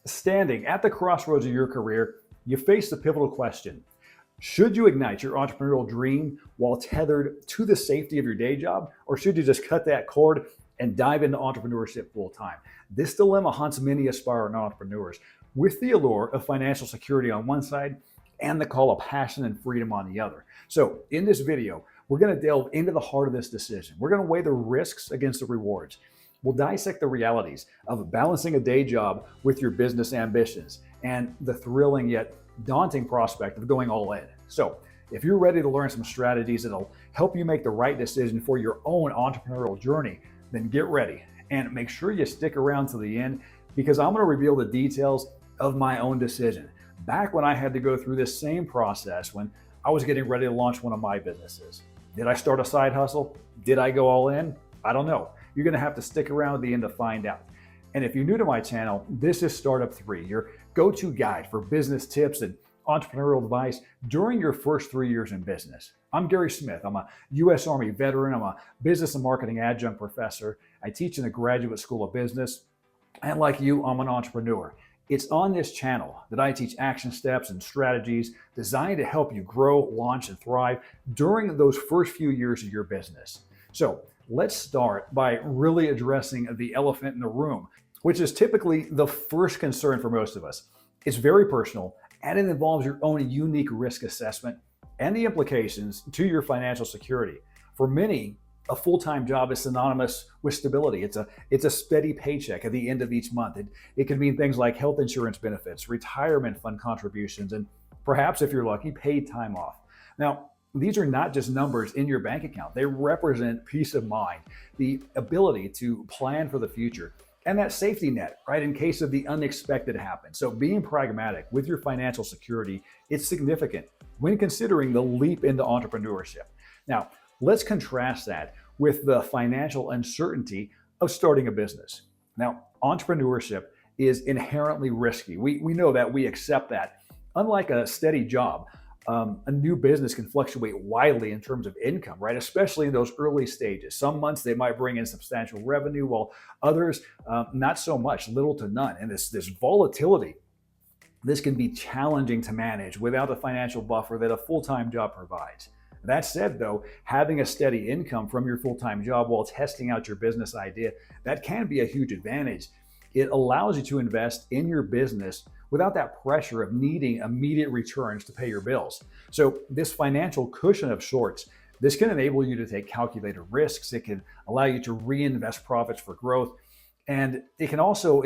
Standing at the crossroads of your career, you face the pivotal question. Should you ignite your entrepreneurial dream while tethered to the safety of your day job, or should you just cut that cord and dive into entrepreneurship full time? This dilemma haunts many aspiring entrepreneurs, with the allure of financial security on one side and the call of passion and freedom on the other. So, in this video, we're going to delve into the heart of this decision. We're going to weigh the risks against the rewards. We'll dissect the realities of balancing a day job with your business ambitions and the thrilling yet daunting prospect of going all in. So, if you're ready to learn some strategies that'll help you make the right decision for your own entrepreneurial journey, then get ready and make sure you stick around to the end, because I'm going to reveal the details of my own decision. Back when I had to go through this same process when I was getting ready to launch one of my businesses. Did I start a side hustle? Did I go all in? I don't know. You're going to have to stick around at the end to find out. And if you're new to my channel, this is Startup 3, your go-to guide for business tips and entrepreneurial advice during your first 3 years in business. I'm Gary Smith. I'm a U.S. Army veteran. I'm a business and marketing adjunct professor. I teach in the Graduate School of Business. And like you, I'm an entrepreneur. It's on this channel that I teach action steps and strategies designed to help you grow, launch, and thrive during those first few years of your business. So let's start by really addressing the elephant in the room, which is typically the first concern for most of us. It's very personal, and it involves your own unique risk assessment and the implications to your financial security. For many, a full-time job is synonymous with stability. It's a steady paycheck at the end of each month. It can mean things like health insurance benefits, retirement fund contributions, and perhaps, if you're lucky, paid time off. Now, these are not just numbers in your bank account. They represent peace of mind, the ability to plan for the future, and that safety net, right, in case of the unexpected happens. So being pragmatic with your financial security, it's significant when considering the leap into entrepreneurship. Now, let's contrast that with the financial uncertainty of starting a business. Now, entrepreneurship is inherently risky. We know that, we accept that. Unlike a steady job, a new business can fluctuate widely in terms of income, right? Especially in those early stages. Some months they might bring in substantial revenue, while others not so much, little to none. And this volatility, this can be challenging to manage without the financial buffer that a full-time job provides. That said, though, having a steady income from your full-time job while testing out your business idea, that can be a huge advantage. It allows you to invest in your business without that pressure of needing immediate returns to pay your bills. So this financial cushion of sorts, this can enable you to take calculated risks. It can allow you to reinvest profits for growth. And it can also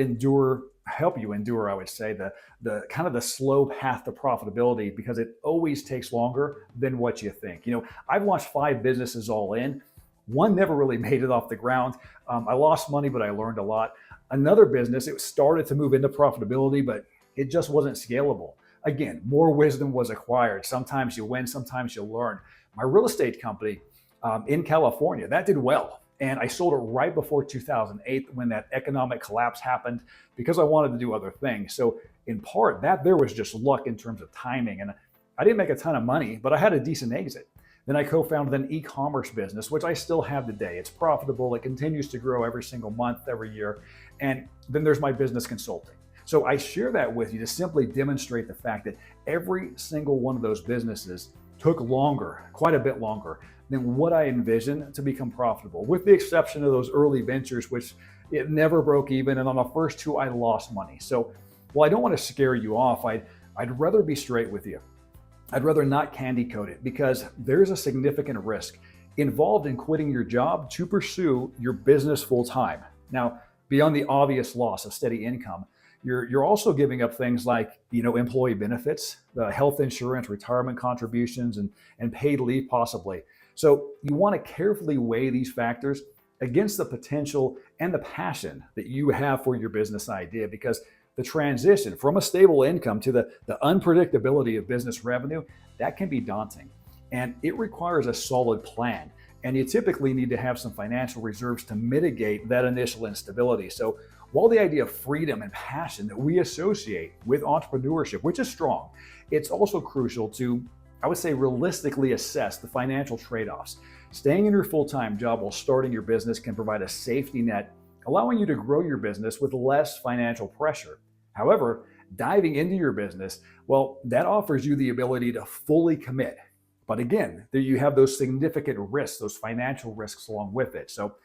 help you endure, I would say, the kind of the slow path to profitability, because it always takes longer than what you think. You know, I've launched 5 businesses all in. One never really made it off the ground. I lost money, but I learned a lot. Another business, it started to move into profitability, but it just wasn't scalable. Again, more wisdom was acquired. Sometimes you win, sometimes you learn. My real estate company in California, that did well. And I sold it right before 2008 when that economic collapse happened, because I wanted to do other things. So in part, that there was just luck in terms of timing. And I didn't make a ton of money, but I had a decent exit. Then I co-founded an e-commerce business, which I still have today. It's profitable. It continues to grow every single month, every year. And then there's my business consulting. So I share that with you to simply demonstrate the fact that every single one of those businesses took longer, quite a bit longer, than what I envisioned to become profitable, with the exception of those early ventures, which it never broke even. And on the first 2, I lost money. So while I don't want to scare you off, I'd rather be straight with you. I'd rather not candy coat it, because there's a significant risk involved in quitting your job to pursue your business full time. Now, beyond the obvious loss of steady income, you're also giving up things like, employee benefits, the health insurance, retirement contributions, and paid leave possibly. So you want to carefully weigh these factors against the potential and the passion that you have for your business idea, because the transition from a stable income to the unpredictability of business revenue, that can be daunting. And it requires a solid plan. And you typically need to have some financial reserves to mitigate that initial instability. So while the idea of freedom and passion that we associate with entrepreneurship, which is strong, it's also crucial to, I would say, realistically assess the financial trade-offs. Staying in your full-time job while starting your business can provide a safety net, allowing you to grow your business with less financial pressure. However, diving into your business, well, that offers you the ability to fully commit. But again, there you have those significant risks, those financial risks along with it. So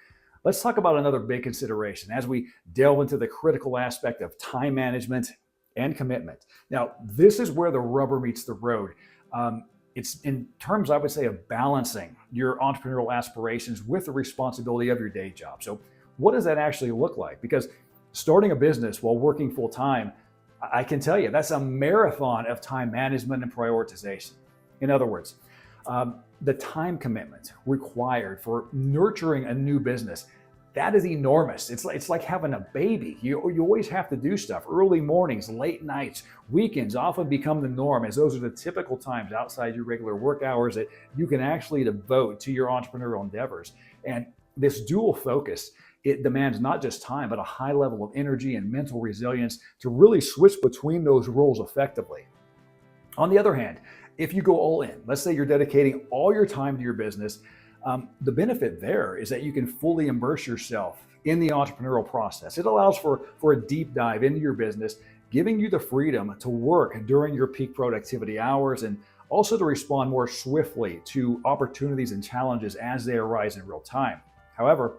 let's talk about another big consideration as we delve into the critical aspect of time management and commitment. Now, this is where the rubber meets the road. It's in terms, I would say, of balancing your entrepreneurial aspirations with the responsibility of your day job. So what does that actually look like? Because starting a business while working full time, I can tell you that's a marathon of time management and prioritization. In other words, the time commitment required for nurturing a new business, that is enormous. It's like having a baby. You always have to do stuff. Early mornings, late nights, weekends often become the norm, as those are the typical times outside your regular work hours that you can actually devote to your entrepreneurial endeavors. And this dual focus, it demands not just time, but a high level of energy and mental resilience to really switch between those roles effectively. On the other hand, if you go all in, let's say you're dedicating all your time to your business, the benefit there is that you can fully immerse yourself in the entrepreneurial process. It allows for a deep dive into your business, giving you the freedom to work during your peak productivity hours and also to respond more swiftly to opportunities and challenges as they arise in real time. However,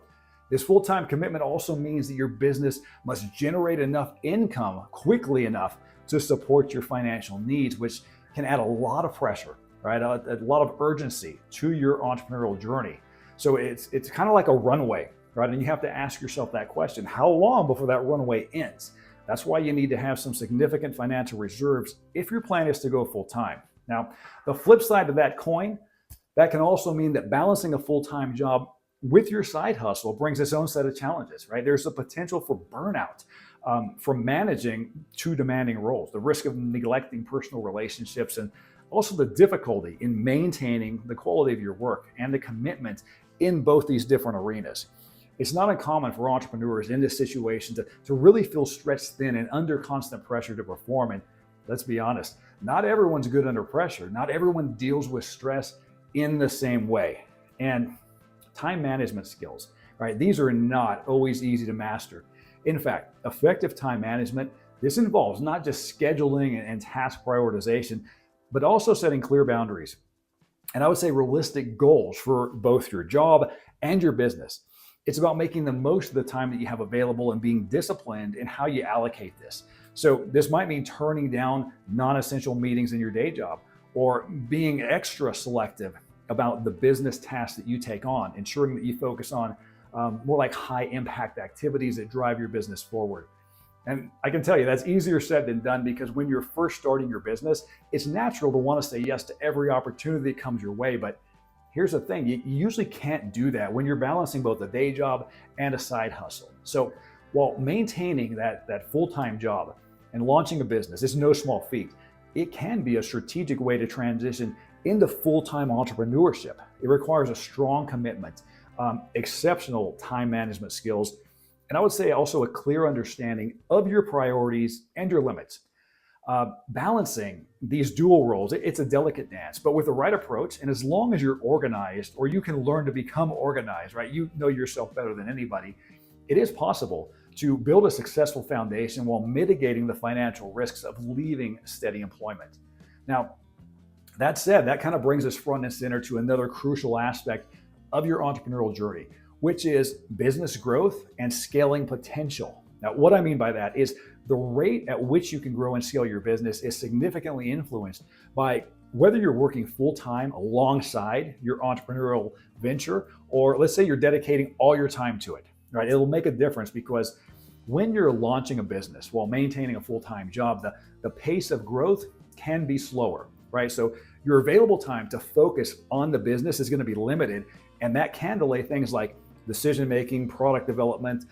this full-time commitment also means that your business must generate enough income quickly enough to support your financial needs, which can add a lot of pressure, right? A lot of urgency to your entrepreneurial journey. So it's kind of like a runway, right? And you have to ask yourself that question: how long before that runway ends? That's why you need to have some significant financial reserves if your plan is to go full time. Now, the flip side of that coin, that can also mean that balancing a full-time job with your side hustle brings its own set of challenges, right? There's the potential for burnout from managing two demanding roles, the risk of neglecting personal relationships, and also the difficulty in maintaining the quality of your work and the commitment in both these different arenas. It's not uncommon for entrepreneurs in this situation to really feel stretched thin and under constant pressure to perform. And let's be honest, not everyone's good under pressure. Not everyone deals with stress in the same way. And time management skills, right? These are not always easy to master. In fact, effective time management, this involves not just scheduling and task prioritization, but also setting clear boundaries. And I would say realistic goals for both your job and your business. It's about making the most of the time that you have available and being disciplined in how you allocate this. So this might mean turning down non-essential meetings in your day job, or being extra selective about the business tasks that you take on, ensuring that you focus on more like high impact activities that drive your business forward. And I can tell you that's easier said than done, because when you're first starting your business, it's natural to want to say yes to every opportunity that comes your way. But here's the thing, you usually can't do that when you're balancing both a day job and a side hustle. So while maintaining that full-time job and launching a business is no small feat, it can be a strategic way to transition into full-time entrepreneurship. It requires a strong commitment, exceptional time management skills, and I would say also a clear understanding of your priorities and your limits. Balancing these dual roles, it's a delicate dance, but with the right approach, and as long as you're organized, or you can learn to become organized, right? You know yourself better than anybody. It is possible to build a successful foundation while mitigating the financial risks of leaving steady employment. Now, that said, that kind of brings us front and center to another crucial aspect of your entrepreneurial journey, which is business growth and scaling potential. Now, what I mean by that is the rate at which you can grow and scale your business is significantly influenced by whether you're working full-time alongside your entrepreneurial venture, or let's say you're dedicating all your time to it, right? It'll make a difference, because when you're launching a business while maintaining a full-time job, the pace of growth can be slower, right? So your available time to focus on the business is going to be limited, and that can delay things like decision-making, product development,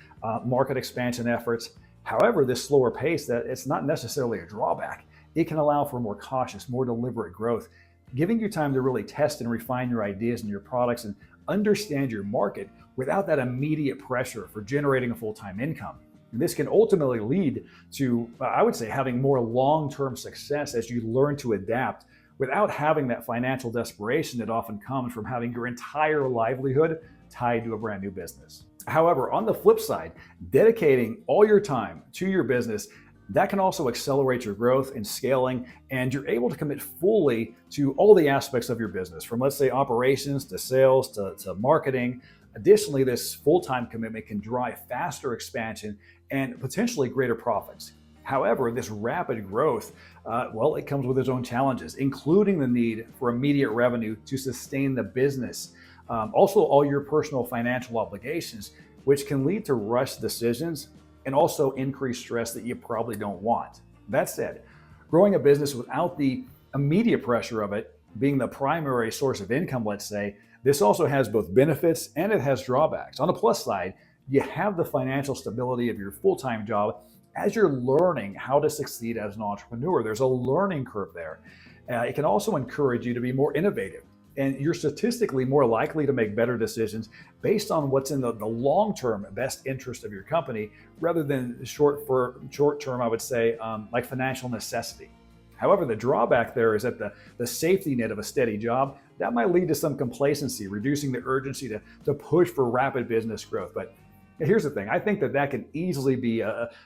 market expansion efforts. However, this slower pace, that it's not necessarily a drawback. It can allow for more cautious, more deliberate growth, giving you time to really test and refine your ideas and your products and understand your market without that immediate pressure for generating a full-time income. And this can ultimately lead to, I would say, having more long-term success as you learn to adapt without having that financial desperation that often comes from having your entire livelihood tied to a brand new business. However, on the flip side, dedicating all your time to your business, That can also accelerate your growth and scaling, and you're able to commit fully to all the aspects of your business, from let's say operations to sales to marketing. Additionally, this full-time commitment can drive faster expansion and potentially greater profits. However, this rapid growth, well, it comes with its own challenges, including the need for immediate revenue to sustain the business. Also, all your personal financial obligations, which can lead to rushed decisions and also increased stress that you probably don't want. That said, growing a business without the immediate pressure of it being the primary source of income, let's say, this also has both benefits and it has drawbacks. On the plus side, you have the financial stability of your full-time job as you're learning how to succeed as an entrepreneur. There's a learning curve there. It can also encourage you to be more innovative, and you're statistically more likely to make better decisions based on what's in the long-term best interest of your company rather than short-term, I would say, like financial necessity. However, the drawback there is that the safety net of a steady job, that might lead to some complacency, reducing the urgency to push for rapid business growth. But here's the thing, I think that can easily be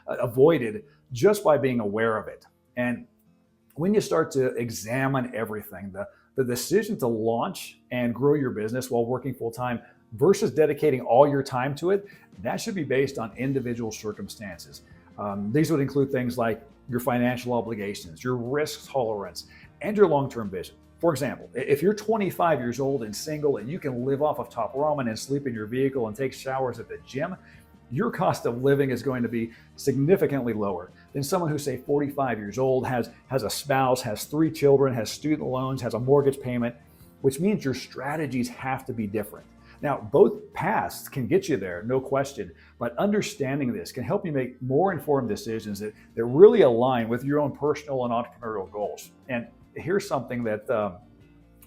avoided just by being aware of it. And when you start to examine everything, the decision to launch and grow your business while working full-time versus dedicating all your time to it, that should be based on individual circumstances. These would include things like your financial obligations, your risk tolerance, and your long-term vision. For example, if you're 25 years old and single and you can live off of top ramen and sleep in your vehicle and take showers at the gym, your cost of living is going to be significantly lower than someone who's, say, 45 years old, has a spouse, has 3 children, has student loans, has a mortgage payment, which means your strategies have to be different. Now, both paths can get you there, no question, but understanding this can help you make more informed decisions that really align with your own personal and entrepreneurial goals. And here's something that,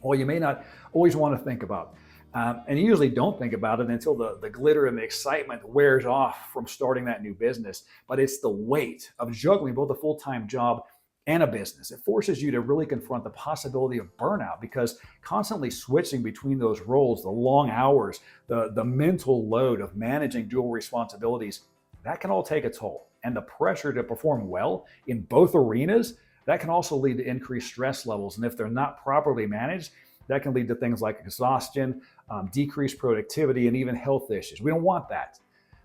well, you may not always want to think about. And you usually don't think about it until the glitter and the excitement wears off from starting that new business. But it's the weight of juggling both a full-time job and a business. It forces you to really confront the possibility of burnout, because constantly switching between those roles, the long hours, the mental load of managing dual responsibilities, that can all take a toll. And the pressure to perform well in both arenas, that can also lead to increased stress levels. And if they're not properly managed, that can lead to things like exhaustion, decreased productivity, and even health issues. We don't want that.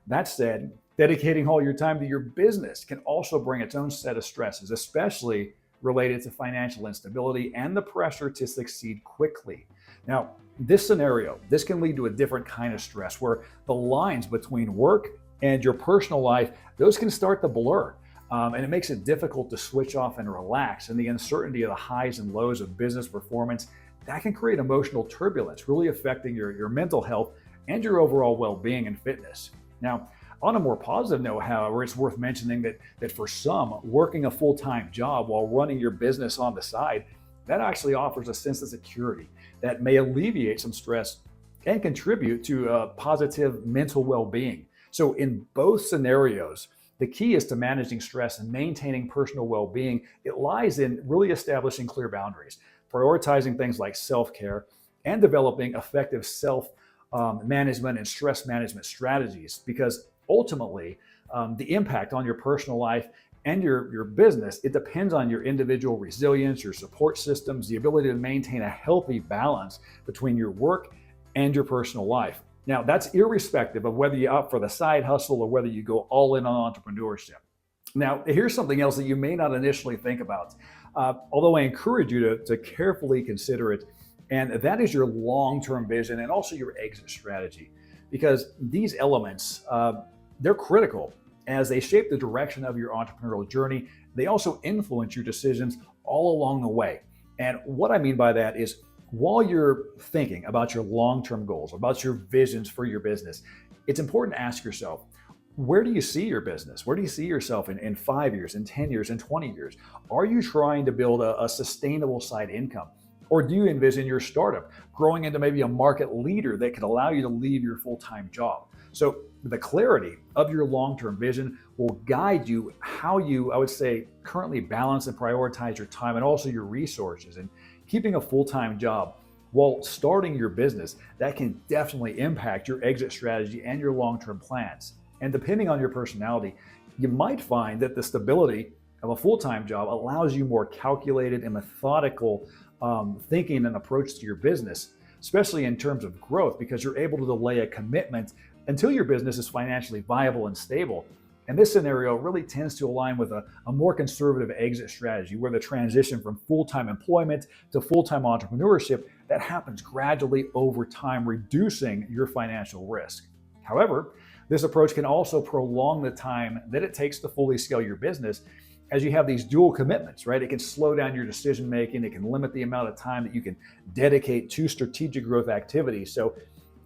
That said, dedicating all your time to your business can also bring its own set of stresses, especially related to financial instability and the pressure to succeed quickly. Now, this scenario, this can lead to a different kind of stress where the lines between work and your personal life, those can start to blur. And it makes it difficult to switch off and relax. And the uncertainty of the highs and lows of business performance, that can create emotional turbulence, really affecting your mental health and your overall well-being and fitness. Now, on a more positive note, however, it's worth mentioning that for some, working a full-time job while running your business on the side, that actually offers a sense of security that may alleviate some stress and contribute to positive mental well-being. So in both scenarios, the key is to managing stress and maintaining personal well-being. It lies in really establishing clear boundaries, prioritizing things like self-care, and developing effective self-management and stress management strategies, because ultimately, the impact on your personal life and your business, it depends on your individual resilience, your support systems, the ability to maintain a healthy balance between your work and your personal life. Now, that's irrespective of whether you opt for the side hustle or whether you go all in on entrepreneurship. Now, here's something else that you may not initially think about, although I encourage you to carefully consider it, and that is your long-term vision and also your exit strategy, because these elements, they're critical as they shape the direction of your entrepreneurial journey. They also influence your decisions all along the way. And what I mean by that is, while you're thinking about your long-term goals, about your visions for your business, it's important to ask yourself, where do you see your business? Where do you see yourself in 5 years, in 10 years, in 20 years? Are you trying to build a sustainable side income? Or do you envision your startup growing into maybe a market leader that could allow you to leave your full-time job? So the clarity of your long-term vision will guide you how you, I would say, currently balance and prioritize your time and also your resources. And keeping a full-time job while starting your business, that can definitely impact your exit strategy and your long-term plans. And depending on your personality, you might find that the stability of a full-time job allows you more calculated and methodical thinking and approach to your business, especially in terms of growth, because you're able to delay a commitment until your business is financially viable and stable. And this scenario really tends to align with a more conservative exit strategy, where the transition from full-time employment to full-time entrepreneurship, that happens gradually over time, reducing your financial risk. However, this approach can also prolong the time that it takes to fully scale your business, as you have these dual commitments, right? It can slow down your decision making. It can limit the amount of time that you can dedicate to strategic growth activities. So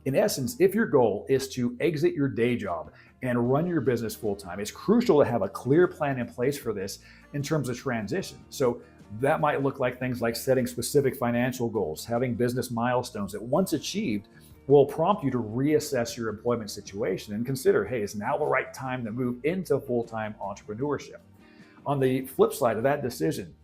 in essence, if your goal is to exit your day job and run your business full-time, it's crucial to have a clear plan in place for this in terms of transition. So that might look like things like setting specific financial goals, having business milestones that, once achieved, will prompt you to reassess your employment situation and consider, hey, is now the right time to move into full-time entrepreneurship? On the flip side of that decision,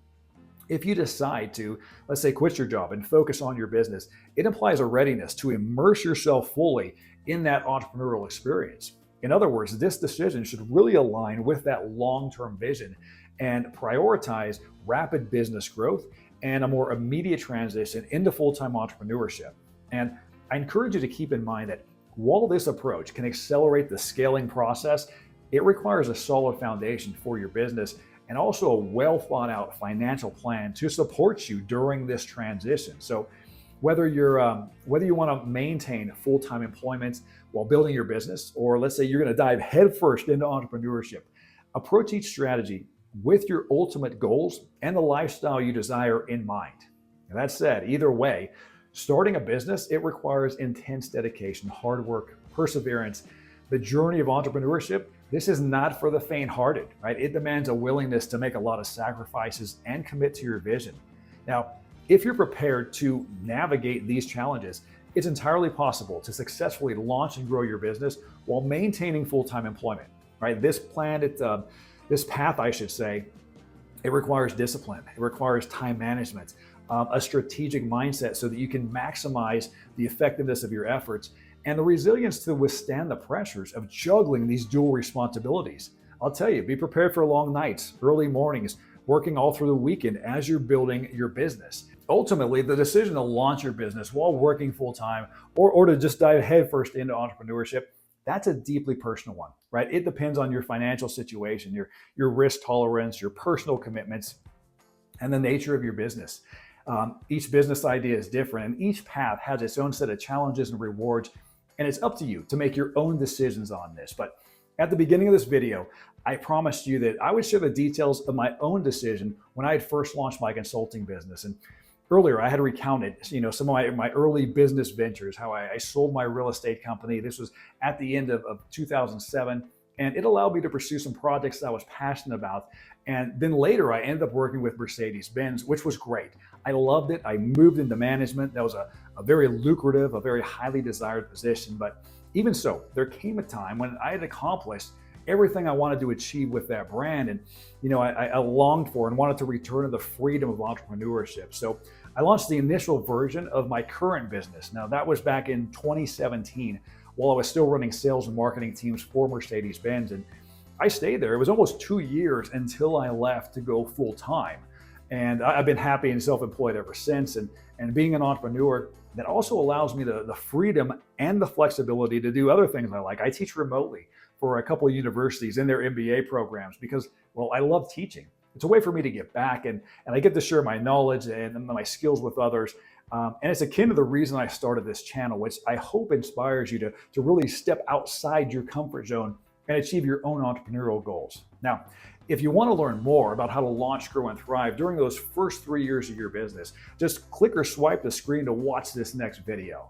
if you decide to, let's say, quit your job and focus on your business, it implies a readiness to immerse yourself fully in that entrepreneurial experience. In other words, this decision should really align with that long-term vision and prioritize rapid business growth and a more immediate transition into full-time entrepreneurship. And I encourage you to keep in mind that while this approach can accelerate the scaling process, it requires a solid foundation for your business and also a well thought out financial plan to support you during this transition. So whether you want to maintain full-time employment while building your business, or let's say you're going to dive headfirst into entrepreneurship, approach each strategy with your ultimate goals and the lifestyle you desire in mind. And that said, either way, starting a business, it requires intense dedication, hard work, perseverance. The journey of entrepreneurship, this is not for the faint-hearted, right? It demands a willingness to make a lot of sacrifices and commit to your vision. Now, if you're prepared to navigate these challenges, it's entirely possible to successfully launch and grow your business while maintaining full-time employment, right? This path, I should say, it requires discipline. It requires time management, a strategic mindset so that you can maximize the effectiveness of your efforts, and the resilience to withstand the pressures of juggling these dual responsibilities. I'll tell you, be prepared for long nights, early mornings, working all through the weekend as you're building your business. Ultimately, the decision to launch your business while working full-time or to just dive headfirst into entrepreneurship, that's a deeply personal one, right? It depends on your financial situation, your risk tolerance, your personal commitments, and the nature of your business. Each business idea is different, and each path has its own set of challenges and rewards, and it's up to you to make your own decisions on this. But at the beginning of this video, I promised you that I would share the details of my own decision when I had first launched my consulting business. And earlier, I had recounted, some of my early business ventures, how I sold my real estate company. This was at the end of 2007, and it allowed me to pursue some projects that I was passionate about. And then later, I ended up working with Mercedes Benz, which was great. I loved it. I moved into management. That was a very lucrative, a very highly desired position. But even so, there came a time when I had accomplished everything I wanted to achieve with that brand. And, I longed for and wanted to return to the freedom of entrepreneurship. So I launched the initial version of my current business. Now, that was back in 2017, while I was still running sales and marketing teams for Mercedes Benz. And I stayed there. It was almost 2 years until I left to go full time. And I've been happy and self-employed ever since. And being an entrepreneur, that also allows me the freedom and the flexibility to do other things I like. I teach remotely for a couple of universities in their MBA programs because, well, I love teaching. It's a way for me to get back and I get to share my knowledge and my skills with others. And it's akin to the reason I started this channel, which I hope inspires you to really step outside your comfort zone and achieve your own entrepreneurial goals. Now, if you want to learn more about how to launch, grow, and thrive during those first 3 years of your business, just click or swipe the screen to watch this next video.